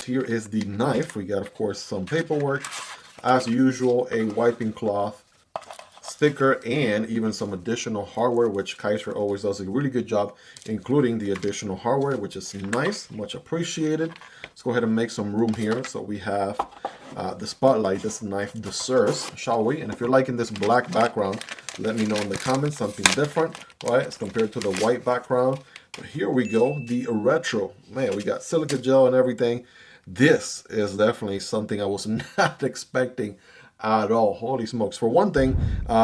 here is the knife. We got, of course, some paperwork. As usual, a wiping cloth, sticker, and even some additional hardware, which Kizer always does a really good job, including the additional hardware, which is nice, much appreciated. Let's go ahead and make some room here. So we have the spotlight this knife deserves, shall we? And if you're liking this black background, let me know in the comments something different, right, as compared to the white background. But here we go, the retro. Man, we got silica gel and everything. This is definitely something I was not expecting at all. Holy smokes. For one thing,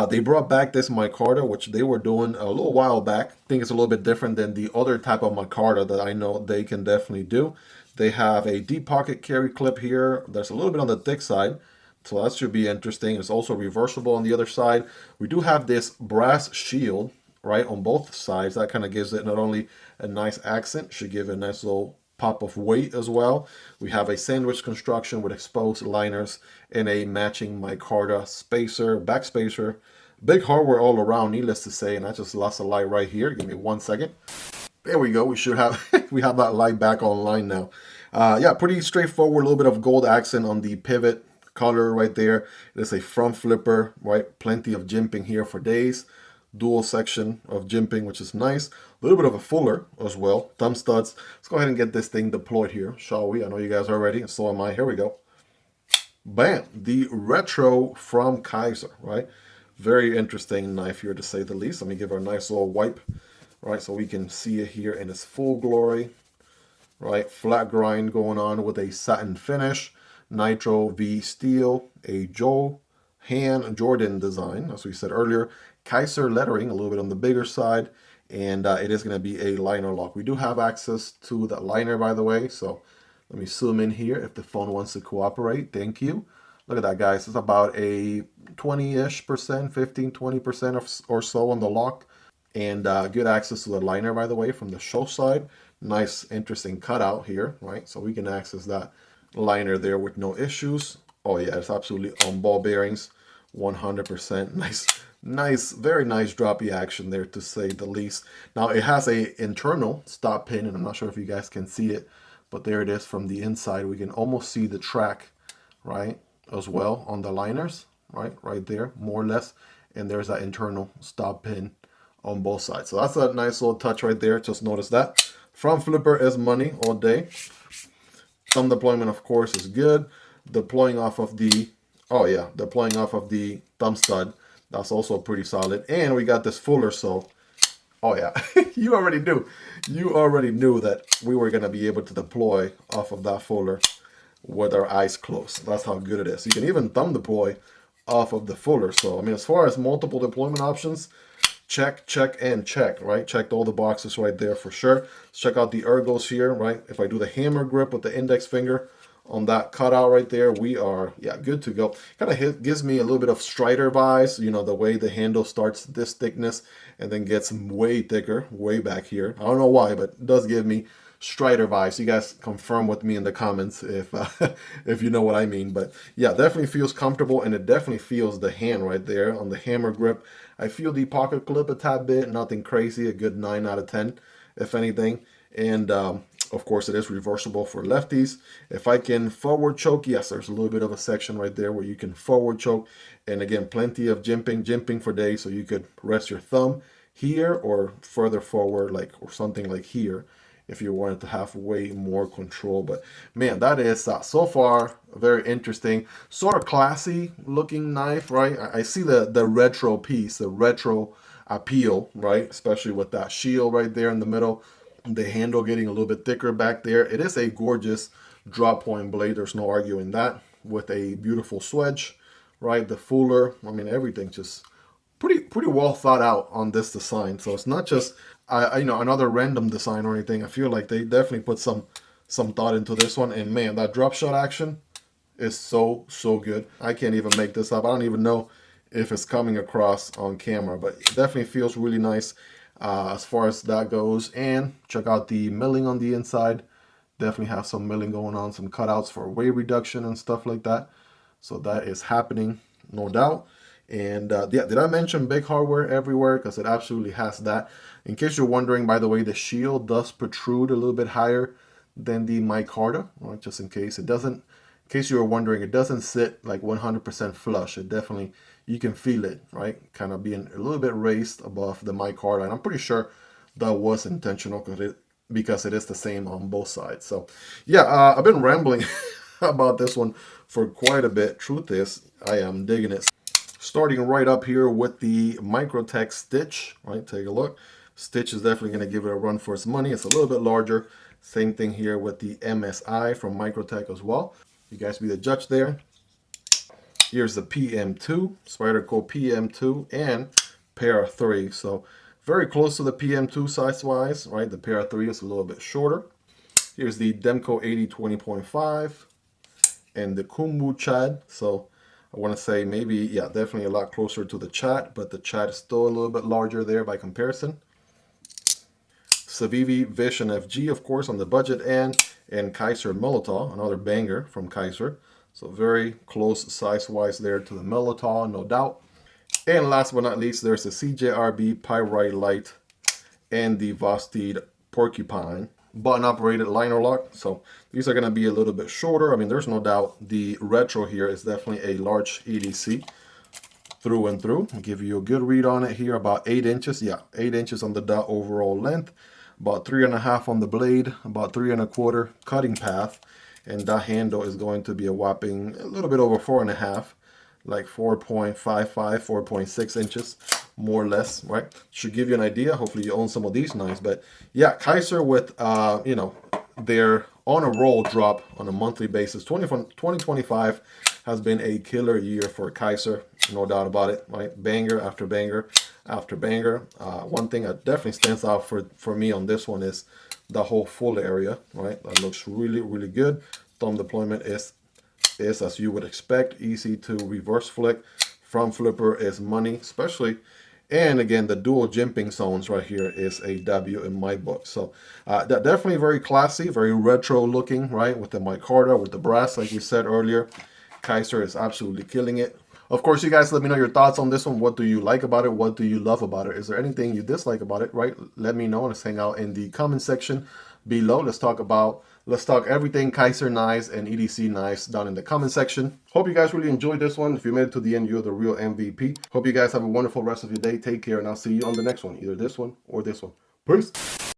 they brought back this micarta, which they were doing a little while back. I think it's a little bit different than the other type of micarta that I know they can definitely do. They have a deep pocket carry clip here. There's a little bit on the thick side, so that should be interesting. It's also reversible on the other side. We do have this brass shield, right, on both sides. That kind of gives it not only a nice accent, should give it a nice little pop of weight as well. We have a sandwich construction with exposed liners and a matching micarta spacer, back spacer. Big hardware all around, needless to say, and I just lost a light right here. Give me 1 second. There we go. We should have we have that light back online now. Yeah, pretty straightforward. A little bit of gold accent on the pivot color right there. It is a front flipper, right? Plenty of jimping here for days. Dual section of jimping, which is nice. A little bit of a fuller as well. Thumb studs. Let's go ahead and get this thing deployed here, shall we? I know you guys are ready, and so am I. Here we go. Bam! The retro from Kizer, right? Very interesting knife here, to say the least. Let me give her a nice little wipe, right, so we can see it here in its full glory, right? Flat grind going on with a satin finish. Nitro V steel, a Johan Jordan design, as we said earlier. Kizer lettering, a little bit on the bigger side, and it is going to be a liner lock. We do have access to that liner, by the way, so let me zoom in here if the phone wants to cooperate. Thank you. Look at that, guys. It's about a 20-ish%, 15, 20% or so on the lock, and good access to the liner, by the way, from the show side. Nice, interesting cutout here, right? So we can access that liner there with no issues. Oh yeah, it's absolutely on ball bearings, 100%. Nice, very nice droppy action there, to say the least. Now it has a internal stop pin, and I'm not sure if you guys can see it, but there it is from the inside. We can almost see the track, right, as well on the liners, right there, more or less. And there's that internal stop pin on both sides. So that's a nice little touch right there. Just notice that. Front flipper is money all day. Thumb deployment, of course, is good. Deploying off of the, oh yeah, deploying off of the thumb stud. That's also pretty solid. And we got this fuller, so, oh yeah, you already knew. You already knew that we were going to be able to deploy off of that fuller with our eyes closed. That's how good it is. You can even thumb deploy off of the fuller. So, I mean, as far as multiple deployment options, check, and check, right? Checked all the boxes right there for sure. Let's check out the ergos here, right? If I do the hammer grip with the index finger on that cutout right there, we are, yeah, good to go. Kind of gives me a little bit of Strider vibes, you know, the way the handle starts this thickness and then gets way thicker, way back here. I don't know why, but it does give me Strider vibes. You guys confirm with me in the comments if if you know what I mean. But yeah, definitely feels comfortable, and it definitely feels the hand right there on the hammer grip. I feel the pocket clip a tad bit, nothing crazy, a good 9 out of 10, if anything. And of course, it is reversible for lefties. If I can forward choke, yes, there's a little bit of a section right there where you can forward choke. And again, plenty of jimping for days, so you could rest your thumb here or further forward, like, or something like here, if you wanted to have way more control. But man, that is so far very interesting, sort of classy looking knife, right? I see the retro piece, the retro appeal, right? Especially with that shield right there in the middle, the handle getting a little bit thicker back there. It is a gorgeous drop point blade, there's no arguing that, with a beautiful swedge, right? The fuller, I mean, everything just pretty well thought out on this design. So it's not just you know, another random design or anything. I feel like they definitely put some thought into this one. And man, that drop shot action is so good. I can't even make this up. I don't even know if it's coming across on camera, but it definitely feels really nice as far as that goes. And check out the milling on the inside. Definitely have some milling going on, some cutouts for weight reduction and stuff like that. So that is happening, no doubt. And yeah, did I mention big hardware everywhere? Because it absolutely has that. In case you're wondering, by the way, the shield does protrude a little bit higher than the micarta, right? Just in case it doesn't, in case you were wondering, it doesn't sit like 100% flush. It definitely, you can feel it, right? Kind of being a little bit raised above the micarta, and I'm pretty sure that was intentional because it is the same on both sides. So yeah, I've been rambling about this one for quite a bit. Truth is, I am digging it. Starting right up here with the Microtech Stitch, right? Take a look. Stitch is definitely going to give it a run for its money. It's a little bit larger. Same thing here with the MSI from Microtech as well. You guys be the judge there. Here's the PM2, Spyderco PM2 and Para 3. So very close to the PM2 size-wise, right? The Para 3 is a little bit shorter. Here's the Demko AD 20.5 and the Kunwu Chad. So I want to say maybe, yeah, definitely a lot closer to the Chad, but the Chad is still a little bit larger there by comparison. Civivi Vision FG, of course, on the budget end, and Kizer Militaw, another banger from Kizer. So very close size-wise there to the Militaw, no doubt. And last but not least, there's the CJRB Pyrite Light and the Vosteed Porcupine button-operated liner lock. So these are going to be a little bit shorter. I mean, there's no doubt the retro here is definitely a large EDC through and through. I'll give you a good read on it here, about 8 inches. Yeah, 8 inches on the dot overall length, about 3.5 on the blade, about 3 1/4 cutting path, and that handle is going to be a whopping a little bit over 4.5, like 4.55, 4.6 inches, more or less, right? Should give you an idea. Hopefully you own some of these knives. But yeah, Kizer with, you know, their on a roll drop on a monthly basis. 2025 has been a killer year for Kizer, no doubt about it, right? Banger after banger after banger. One thing that definitely stands out for me on this one is the whole full area, right? That looks really, really good. Thumb deployment is as you would expect, easy to reverse flick. Front flipper is money, especially. And again, the dual jimping zones right here is a W in my book. So that definitely very classy, very retro looking, right? With the micarta, with the brass, like we said earlier. Kizer is absolutely killing it. Of course, you guys let me know your thoughts on this one. What do you like about it? What do you love about it? Is there anything you dislike about it, right? Let me know. Let's hang out in the comment section below. Let's talk everything Kizer knives and EDC knives down in the comment section. Hope you guys really enjoyed this one. If you made it to the end, you're the real MVP. Hope you guys have a wonderful rest of your day. Take care, and I'll see you on the next one, either this one or this one. Peace.